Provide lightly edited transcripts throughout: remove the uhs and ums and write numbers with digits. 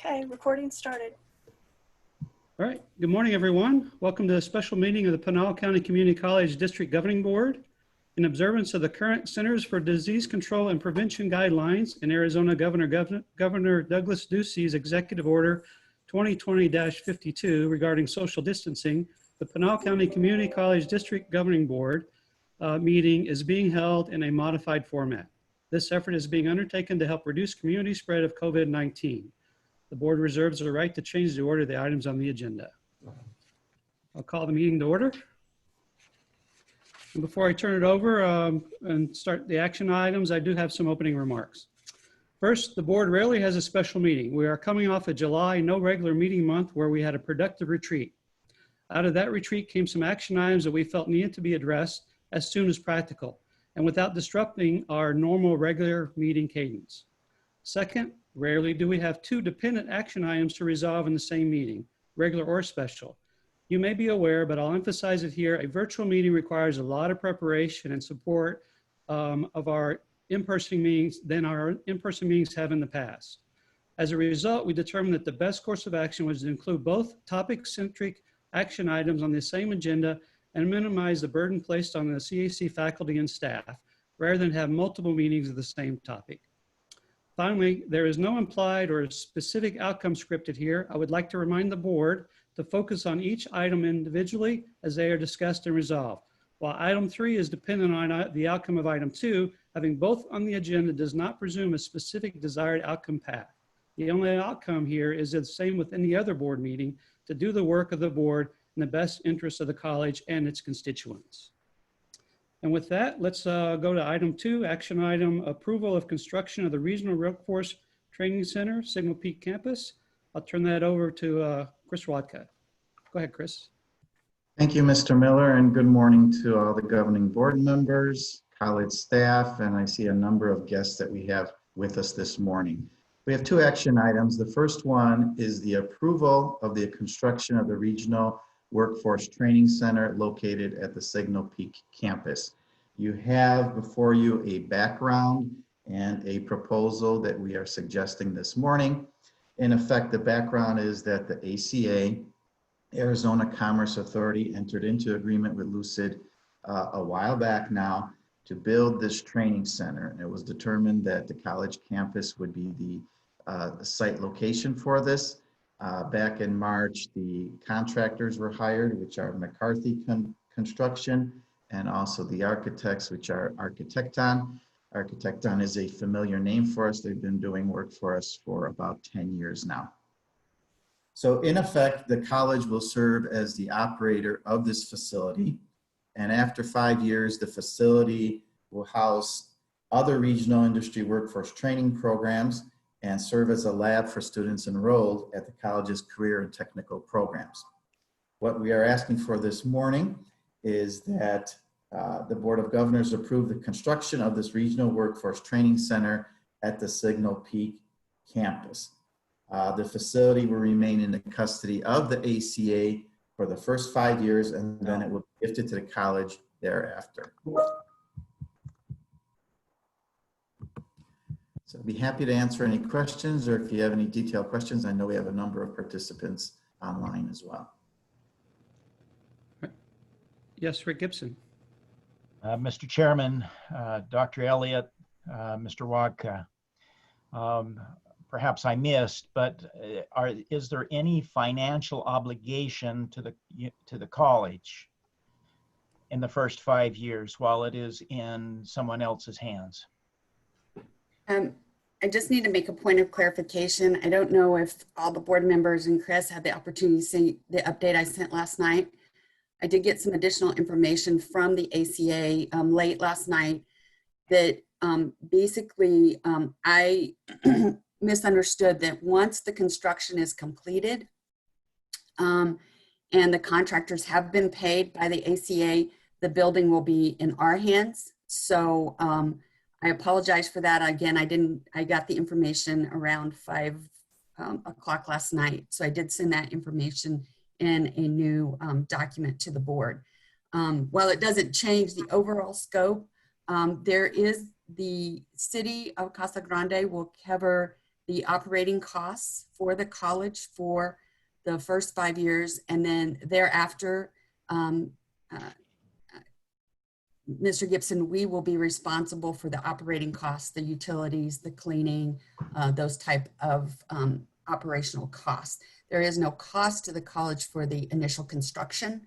Okay, recording started. All right, good morning, everyone. Welcome to a special meeting of the Pinal County Community College District Governing Board. In observance of the current Centers for Disease Control and Prevention guidelines and Arizona Governor Douglas Ducey's Executive Order 2020-52 regarding social distancing, the Pinal County Community College District Governing Board meeting is being held in a modified format. This effort is being undertaken to help reduce community spread of COVID-19. The board reserves the right to change the order of the items on the agenda. I'll call the meeting to order. And before I turn it over and start the action items, I do have some opening remarks. First, the board rarely has a special meeting. We are coming off a July no regular meeting month where we had a productive retreat. Out of that retreat came some action items that we felt needed to be addressed as soon as practical and without disrupting our normal regular meeting cadence. Second, rarely do we have two dependent action items to resolve in the same meeting, regular or special. You may be aware, but I'll emphasize it here, a virtual meeting requires a lot of preparation and support of our in-person meetings than our in-person meetings have in the past. As a result, we determined that the best course of action was to include both topic-centric action items on the same agenda and minimize the burden placed on the CAC faculty and staff, rather than have multiple meetings of the same topic. Finally, there is no implied or specific outcome scripted here. I would like to remind the board to focus on each item individually as they are discussed and resolved. While item 3 is dependent on the outcome of item 2, having both on the agenda does not presume a specific desired outcome path. The only outcome here is the same with any other board meeting, to do the work of the board in the best interest of the college and its constituents. And with that, let's go to item 2, action item, approval of construction of the Regional Workforce Training Center, Signal Peak Campus. I'll turn that over to Chris Wadka. Go ahead, Chris. Thank you, Mr. Miller, and good morning to all the governing board members, college staff, and I see a number of guests that we have with us this morning. We have 2 action items. The first one is the approval of the construction of the Regional Workforce Training Center located at the Signal Peak campus. You have before you a background and a proposal that we are suggesting this morning. In effect, the background is that the ACA, Arizona Commerce Authority, entered into agreement with Lucid a while back now to build this training center. And it was determined that the college campus would be the site location for this. Back in March, the contractors were hired, which are McCarthy Construction, and also the architects, which are Architecton. Architecton is a familiar name for us. They've been doing work for us for about 10 years now. So in effect, the college will serve as the operator of this facility. And after 5 years, the facility will house other regional industry workforce training programs and serve as a lab for students enrolled at the college's career and technical programs. What we are asking for this morning is that the Board of Governors approve the construction of this Regional Workforce Training Center at the Signal Peak campus. The facility will remain in the custody of the ACA for the first 5 years, and then it will be gifted to the college thereafter. So I'd be happy to answer any questions, or if you have any detailed questions. I know we have a number of participants online as well. Yes, Rick Gibson. Mr. Chairman, Dr. Elliott, Mr. Wadka, perhaps I missed, but is there any financial obligation to the college in the first 5 years while it is in someone else's hands? I just need to make a point of clarification. I don't know if all the board members and Chris had the opportunity to see the update I sent last night. I did get some additional information from the ACA late last night that basically I misunderstood that once the construction is completed and the contractors have been paid by the ACA, the building will be in our hands. So I apologize for that. Again, I got the information around 5 o'clock last night. So I did send that information in a new document to the board. While it doesn't change the overall scope, there is the city of Casa Grande will cover the operating costs for the college for the first 5 years, and then thereafter, Mr. Gibson, we will be responsible for the operating costs, the utilities, the cleaning, those type of operational costs. There is no cost to the college for the initial construction,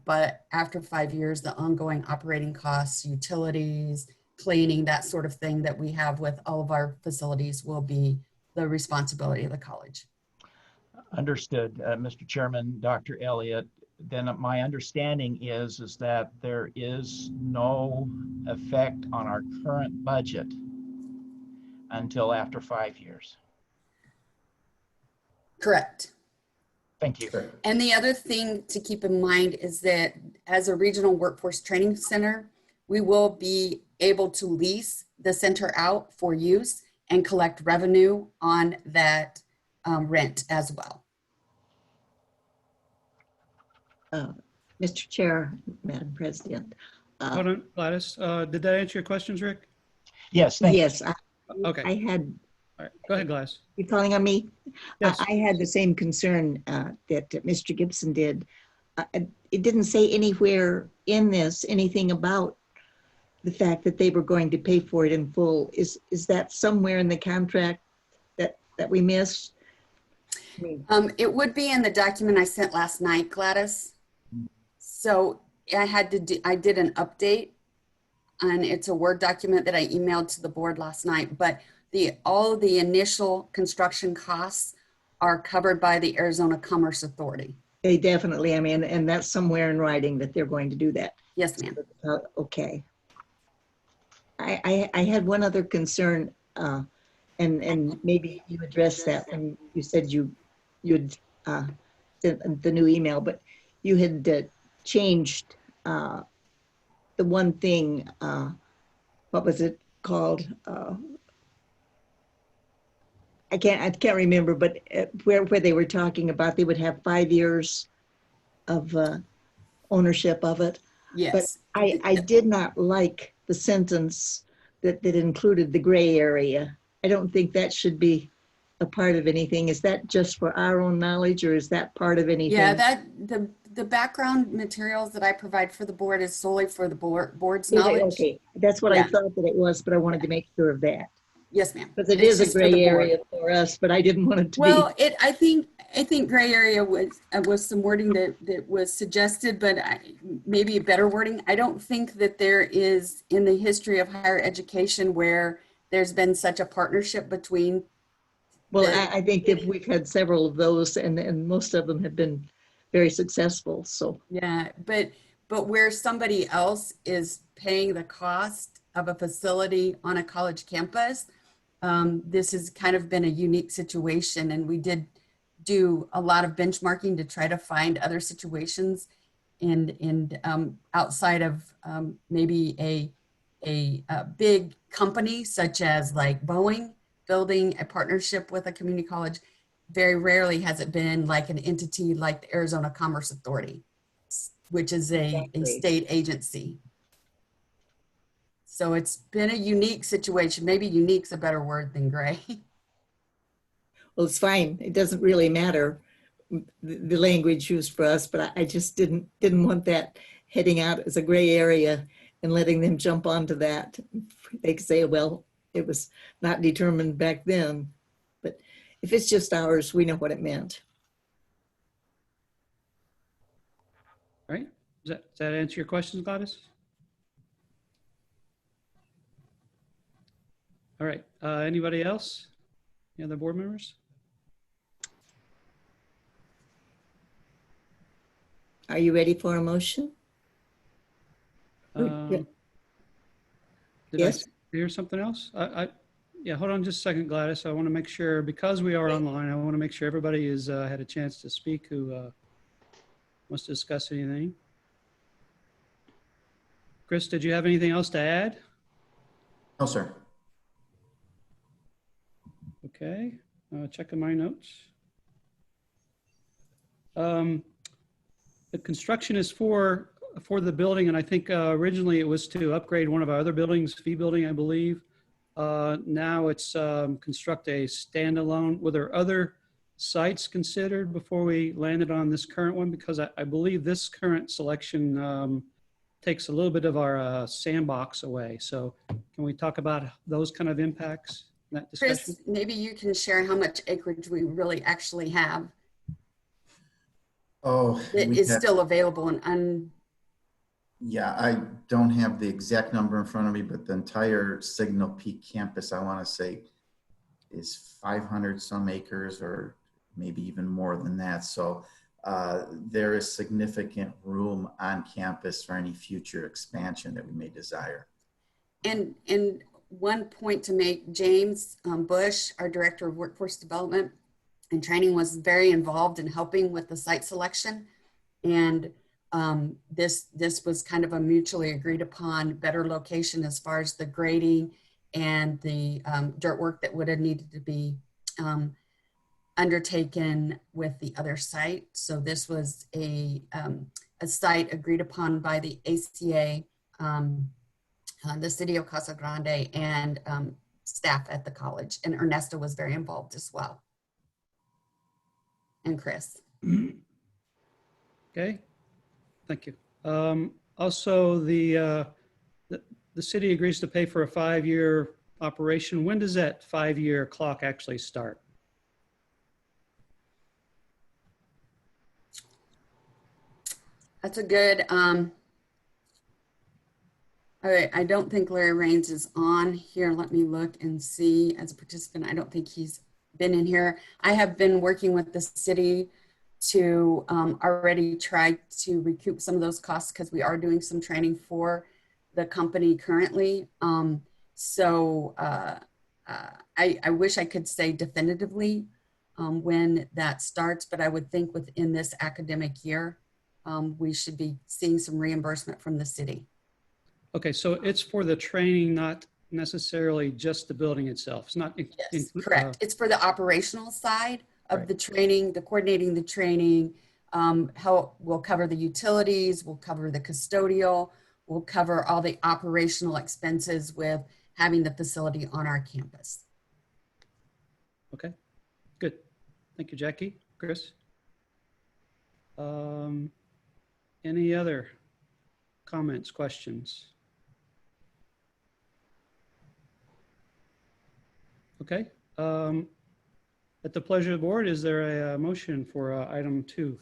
but after 5 years, the ongoing operating costs, utilities, cleaning, that sort of thing that we have with all of our facilities will be the responsibility of the college. Understood, Mr. Chairman, Dr. Elliott. Then my understanding is that there is no effect on our current budget until after 5 years. Correct. Thank you. And the other thing to keep in mind is that as a regional workforce training center, we will be able to lease the center out for use and collect revenue on that rent as well. Mr. Chair, Madam President. Hold on, Gladys. Did that answer your questions, Rick? Yes, thank you. Yes, Okay. I had, All right. Go ahead, Gladys. you calling on me? Yes. I had the same concern that Mr. Gibson did. It didn't say anywhere in this anything about the fact that they were going to pay for it in full. Is that somewhere in the contract that we missed? I mean, It would be in the document I sent last night, Gladys. So I did an update, and it's a Word document that I emailed to the board last night, but all the initial construction costs are covered by the Arizona Commerce Authority. They definitely, I mean, and that's somewhere in writing that they're going to do that. Yes, ma'am. Okay. I had one other concern, and maybe you addressed that when you said you'd sent the new email, but you had changed the one thing, what was it called? I can't remember, but where they were talking about they would have 5 years of ownership of it. Yes. But I did not like the sentence that included the gray area. I don't think that should be a part of anything. Is that just for our own knowledge, or is that part of anything? Yeah, the background materials that I provide for the board is solely for the board's Okay, knowledge. okay, that's what I Yeah. thought that it was, but I wanted to make sure of that. Yes, ma'am. Because it It's is a just for the gray board. area for us, but I didn't want it to be. Well, I think gray area was some wording that was suggested, but maybe a better wording. I don't think that there is in the history of higher education where there's been such a partnership between. Well, I think that we've had several of those, and most of them have been very successful, so. Yeah, but where somebody else is paying the cost of a facility on a college campus, this has kind of been a unique situation, and we did do a lot of benchmarking to try to find other situations and outside of maybe a big company such as like Boeing building a partnership with a community college. Very rarely has it been like an entity like the Arizona Commerce Authority, which is a state agency. So it's been a unique situation. Maybe unique's a better word than gray. Well, it's fine. It doesn't really matter, the language used for us, but I just didn't want that heading out as a gray area and letting them jump onto that. They could say, well, it was not determined back then, but if it's just ours, we know what it meant. All right. Does that answer your questions, Gladys? All right. Anybody else? Any other board members? Are you ready for a motion? Did Yes. I hear something else? Yeah, hold on just a second, Gladys. I want to make sure, because we are online, I want to make sure everybody has had a chance to speak who wants to discuss anything. Chris, did you have anything else to add? No, sir. Okay, checking my notes. The construction is for the building, and I think originally it was to upgrade one of our other buildings, fee building, I believe. Now it's construct a standalone. Were there other sites considered before we landed on this current one? Because I believe this current selection takes a little bit of our sandbox away. So can we talk about those kind of impacts in that discussion? Chris, maybe you can share how much acreage we really actually have Oh, that we is have, still available and yeah, I don't have the exact number in front of me, but the entire Signal Peak campus, I want to say, is 500 some acres or maybe even more than that. So there is significant room on campus for any future expansion that we may desire. And one point to make, James Bush, our Director of Workforce Development and Training, was very involved in helping with the site selection. And this was kind of a mutually agreed upon better location as far as the grading and the dirt work that would have needed to be undertaken with the other site. So this was a site agreed upon by the ACA, the city of Casa Grande, and staff at the college. And Ernesto was very involved as well. And Chris. Okay, thank you. Also, the city agrees to pay for a 5-year operation. When does that 5-year clock actually start? That's a good, I don't think Larry Raines is on here. Let me look and see as a participant. I don't think he's been in here. I have been working with the city to already try to recoup some of those costs because we are doing some training for the company currently. I wish I could say definitively when that starts, but I would think within this academic year, we should be seeing some reimbursement from the city. Okay, so it's for the training, not necessarily just the building itself. It's not. Yes, correct. It's for the operational side of Right. the training, the coordinating the training, how we'll cover the utilities, we'll cover the custodial, we'll cover all the operational expenses with having the facility on our campus. Okay, good. Thank you, Jackie. Chris? Any other comments, questions? Okay. At the pleasure of the board, is there a motion for item 2,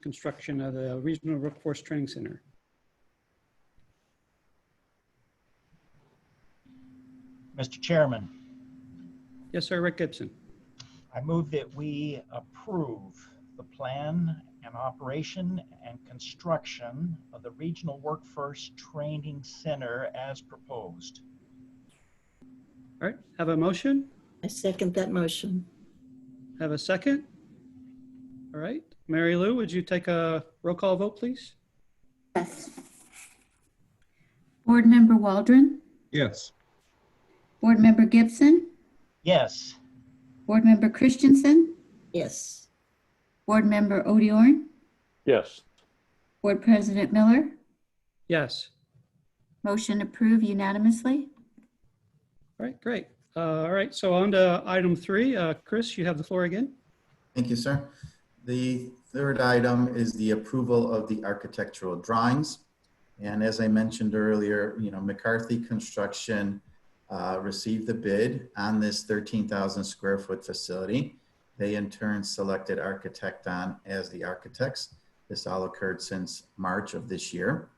construction of the Regional Workforce Training Center? Mr. Chairman, Yes, sir, Rick Gibson. I move that we approve the plan and operation and construction of the Regional Workforce Training Center as proposed. All right, have a motion? I second that motion. Have a second? All right, Mary Lou, would you take a roll call vote, please? Yes. Board Member Waldron, Yes. Board Member Gibson, Yes. Board Member Christensen, Yes. Board Member Odiorn, Yes. Board President Miller. Yes. Motion approved unanimously. All right, great. All right, so on to item 3. Chris, you have the floor again. Thank you, sir. The third item is the approval of the architectural drawings. And as I mentioned earlier, McCarthy Construction received the bid on this 13,000 square foot facility. They in turn selected Architecton as the architects. This all occurred since March of this year.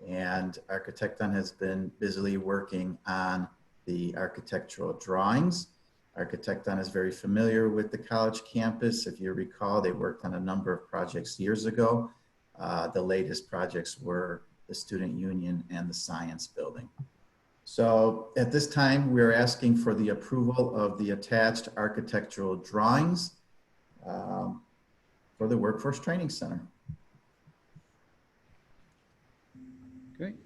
And Architecton has been busily working on the architectural drawings. Architecton is very familiar with the college campus. If you recall, they worked on a number of projects years ago. The latest projects were the Student Union and the Science Building. So at this time, we're asking for the approval of the attached architectural drawings for the Workforce Training Center. Great.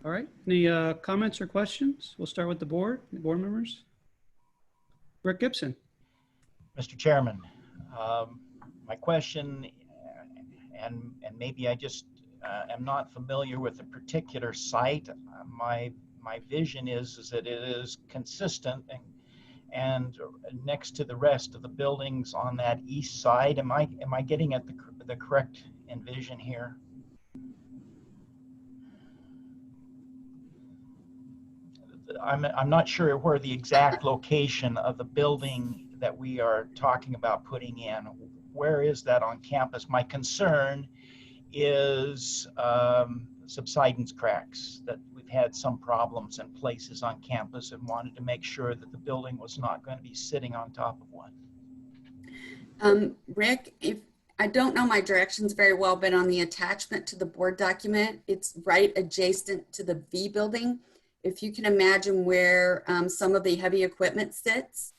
All right, any comments or questions? We'll start with the board members. Rick Gibson. Mr. Chairman, my question, and maybe I just am not familiar with the particular site. My my vision is that it is consistent and next to the rest of the buildings on that east side. Am I getting at the correct envision here? I'm not sure where the exact location of the building that we are talking about putting in. Where is that on campus? My concern is subsidence cracks, that we've had some problems in places on campus and wanted to make sure that the building was not going to be sitting on top of one. Rick, if I don't know my directions very well, but on the attachment to the board document, it's right adjacent to the V building. If you can imagine where some of the heavy equipment sits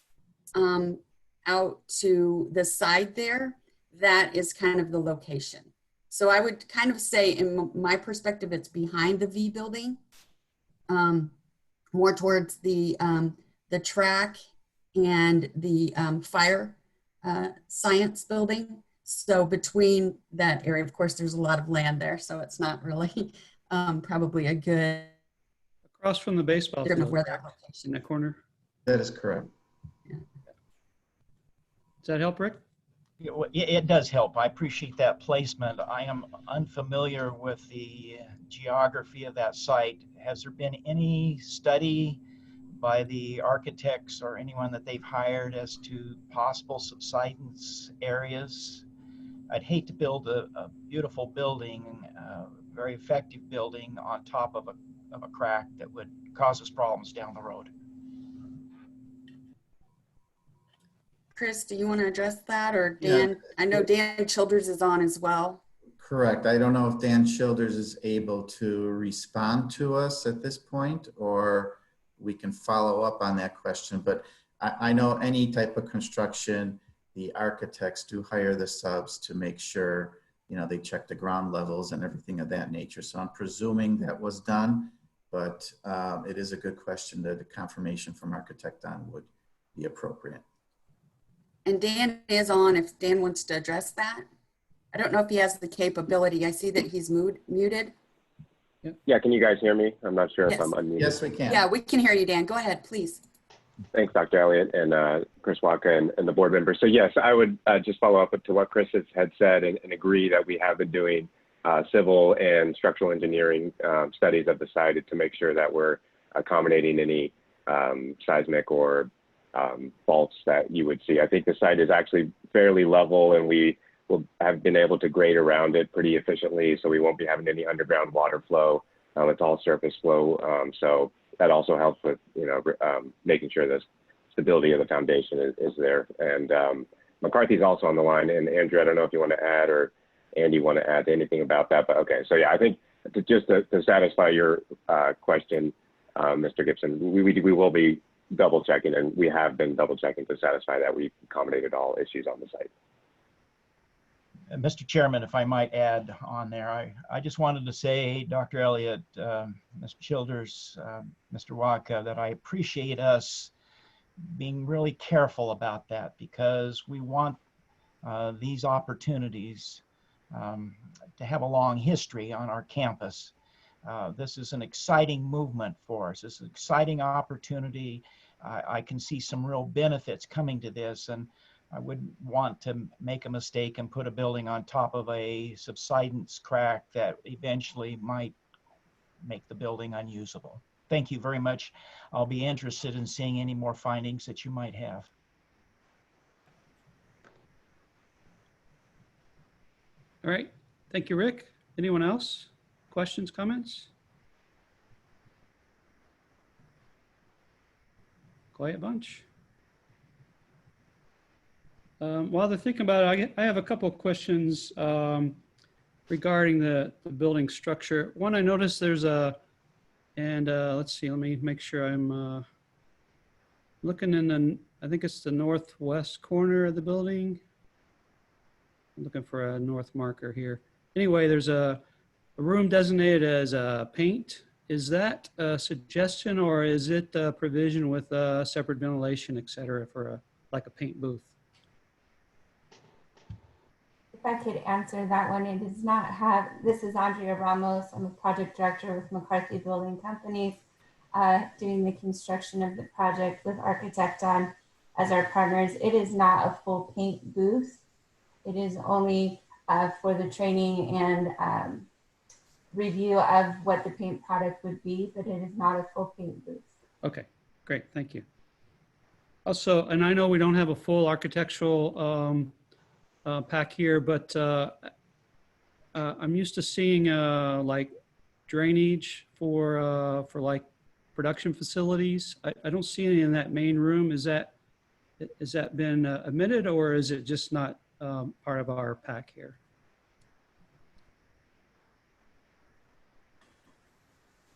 out to the side there, that is kind of the location. So I would kind of say, in my perspective, it's behind the V building, more towards the track and the fire science building. So between that area, of course, there's a lot of land there, so it's not really probably a good Across from the baseball of field, where that in location. that corner. That is correct. Does that help, Rick? It does help. I appreciate that placement. I am unfamiliar with the geography of that site. Has there been any study by the architects or anyone that they've hired as to possible subsidence areas? I'd hate to build a beautiful building, very effective building on top of a crack that would cause us problems down the road. Chris, do you want to address that, or Dan? Yeah. I know Dan Childers is on as well. Correct. I don't know if Dan Childers is able to respond to us at this point, or we can follow up on that question. But I know any type of construction, the architects do hire the subs to make sure, you know, they check the ground levels and everything of that nature. So I'm presuming that was done, but it is a good question that the confirmation from architect on would be appropriate. And Dan is on if Dan wants to address that. I don't know if he has the capability. I see that he's muted. Yeah, can you guys hear me? I'm not sure Yes. if I'm unmuted. Yes, we can. Yeah, we can hear you, Dan. Go ahead, please. Thanks, Dr. Elliott and Chris Waka and the board members. So yes, I would just follow up to what Chris had said and agree that we have been doing civil and structural engineering studies of the site to make sure that we're accommodating any seismic or faults that you would see. I think the site is actually fairly level, and we will have been able to grade around it pretty efficiently, so we won't be having any underground water flow. It's all surface flow, so that also helps with, you know, making sure the stability of the foundation is there. And McCarthy's also on the line, and Andrew, I don't know if you want to add, or Andy want to add anything about that, but okay. So yeah, I think to satisfy your question, Mr. Gibson, we will be double checking, and we have been double checking to satisfy that we've accommodated all issues on the site. Mr. Chairman, if I might add on there, I just wanted to say, Dr. Elliott, Mr. Childers, Mr. Waka, that I appreciate us being really careful about that, because we want these opportunities to have a long history on our campus. This is an exciting movement for us. It's an exciting opportunity. I can see some real benefits coming to this, and I wouldn't want to make a mistake and put a building on top of a subsidence crack that eventually might make the building unusable. Thank you very much. I'll be interested in seeing any more findings that you might have. All right. Thank you, Rick. Anyone else? Questions, comments? Quiet bunch. While they're thinking about it, I have a couple of questions regarding the building structure. One, I noticed there's let's see, let me make sure I'm looking in I think it's the northwest corner of the building. I'm looking for a north marker here. Anyway, there's a room designated as paint. Is that a suggestion, or is it a provision with separate ventilation, et cetera, for like a paint booth? If I could answer that one, it does not have, this is Andrea Ramos. I'm a project director with McCarthy Building Companies. doing the construction of the project with Architecton as our partners. It is not a full paint booth. It is only for the training and review of what the paint product would be, but it is not a full paint booth. Okay, great, thank you. Also, and I know we don't have a full architectural pack here, but I'm used to seeing like drainage for like production facilities. I don't see any in that main room. Has that been omitted, or is it just not part of our pack here?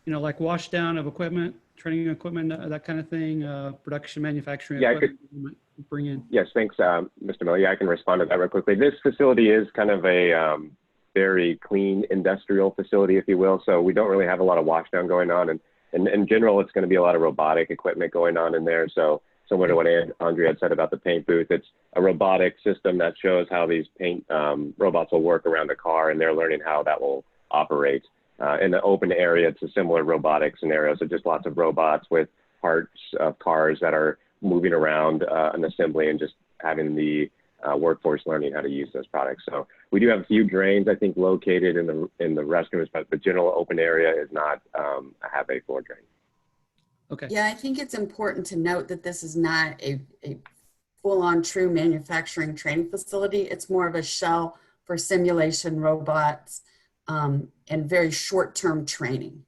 You know, like wash down of equipment, training equipment, that kind of thing, production, manufacturing Yeah, equipment, bring in. Yes, thanks, Mr. Miller. Yeah, I can respond to that real quickly. This facility is kind of a very clean industrial facility, if you will. So we don't really have a lot of washdown going on. And in general, it's going to be a lot of robotic equipment going on in there. So similar to what Andrea had said about the paint booth, it's a robotic system that shows how these paint robots will work around the car, and they're learning how that will operate. In the open area, it's a similar robotic scenario. So just lots of robots with parts of cars that are moving around an assembly and just having the workforce learning how to use those products. So we do have a few drains, I think, located in the restrooms, but the general open area is not have a floor drain. Okay. Yeah, I think it's important to note that this is not a full-on true manufacturing training facility. It's more of a shell for simulation robots and very short-term training.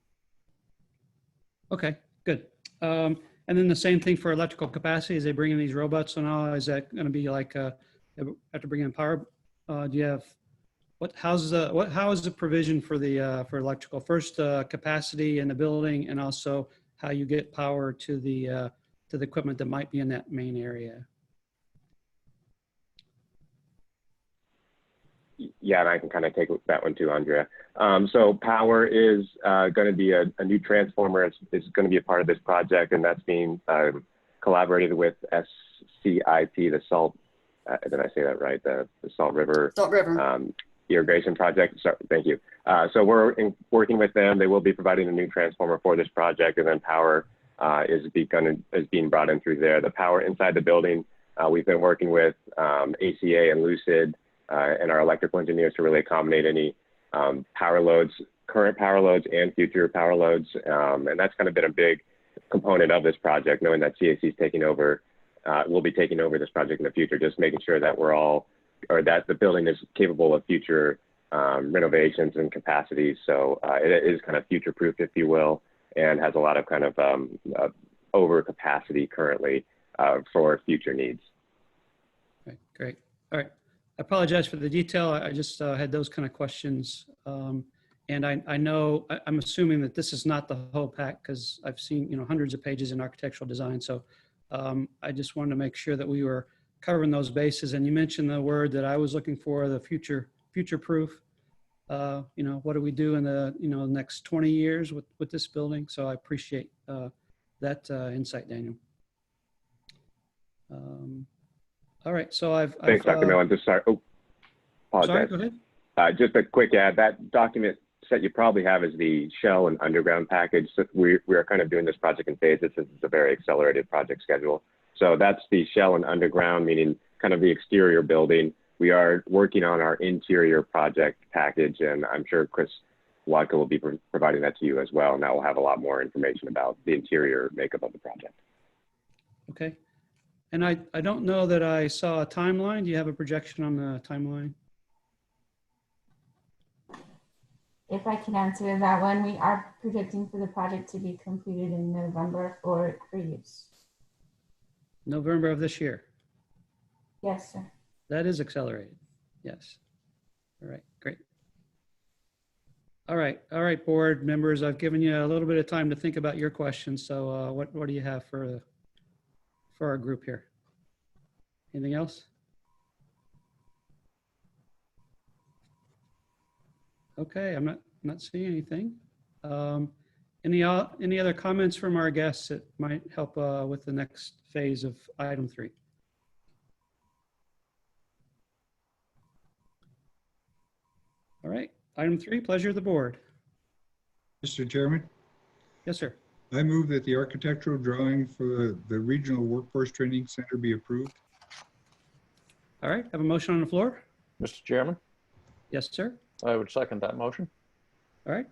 Okay, good. And then the same thing for electrical capacity. As they bring in these robots and all, is that going to be like have to bring in power? Do you have how is the provision for the for electrical? First, capacity in the building, and also how you get power to the equipment that might be in that main area. Yeah, and I can kind of take that one too, Andrea. So power is going to be a new transformer. It's going to be a part of this project, and that's being collaborated with SCIP, the Salt, did I say that right? The Salt River irrigation project. So, thank you. So we're working with them. They will be providing a new transformer for this project, and then power is being brought in through there. The power inside the building, we've been working with ACA and Lucid and our electrical engineers to really accommodate any power loads, current power loads and future power loads. And that's kind of been a big component of this project, knowing that CAC is taking over, will be taking over this project in the future, just making sure that that the building is capable of future renovations and capacities. So it is kind of future-proof, if you will, and has a lot of kind of over capacity currently for future needs. Okay, great. All right. I apologize for the detail. I just had those kind of questions. And I know, I'm assuming that this is not the whole pack because I've seen, hundreds of pages in architectural design. So I just wanted to make sure that we were covering those bases. And you mentioned the word that I was looking for, the future-proof. What do we do in the, next 20 years with this building? So I appreciate that insight, Daniel. All right, so Thanks, Dr. Millen. Just sorry. Oh, apologize. Sorry, go ahead. Just a quick add. That document set you probably have is the shell and underground package. So we are kind of doing this project in phases. This is a very accelerated project schedule. So that's the shell and underground, meaning kind of the exterior building. We are working on our interior project package, and I'm sure Chris Wadka will be providing that to you as well. And that will have a lot more information about the interior makeup of the project. Okay. And I don't know that I saw a timeline. Do you have a projection on the timeline? If I can answer that one, we are projecting for the project to be completed in November for use. November of this year. Yes, sir. That is accelerated. Yes. All right, great. All right, board members, I've given you a little bit of time to think about your questions. So what do you have for our group here? Anything else? Okay, I'm not seeing anything. Any other comments from our guests that might help with the next phase of item 3? All right, item 3, pleasure of the board. Mr. Chairman, Yes, sir. I move that the architectural drawing for the Regional Workforce Training Center be approved. All right, have a motion on the floor? Mr. Chairman, Yes, sir. I would second that motion. All right.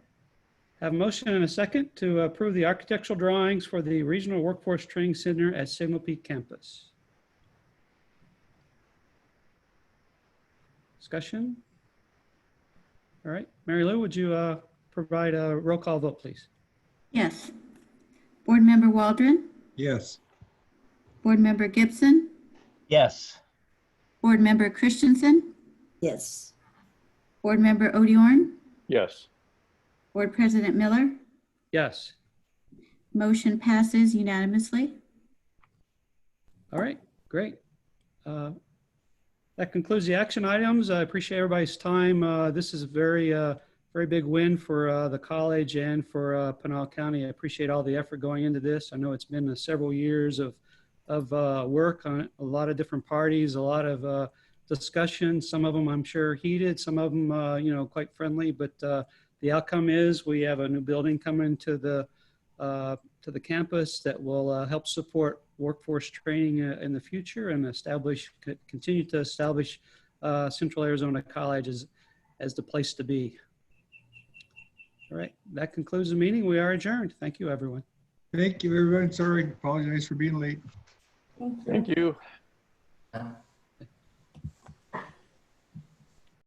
Have a motion and a second to approve the architectural drawings for the Regional Workforce Training Center at Signal Peak Campus. Discussion? All right, Mary Lou, would you provide a roll call vote, please? Yes. Board Member Waldron, Yes. Board Member Gibson, Yes. Board Member Christensen, Yes. Board Member Odiorn, Yes. Board President Miller. Yes. Motion passes unanimously. All right, great. That concludes the action items. I appreciate everybody's time. This is a very big win for the college and for Pinal County. I appreciate all the effort going into this. I know it's been several years of work on a lot of different parties, a lot of discussion. Some of them I'm sure heated, some of them quite friendly. But the outcome is we have a new building coming to the campus that will help support workforce training in the future and continue to establish Central Arizona College as the place to be. All right, that concludes the meeting. We are adjourned. Thank you, everyone. Thank you, everyone. Sorry, apologize for being late. Thank you. Thank you. Yeah.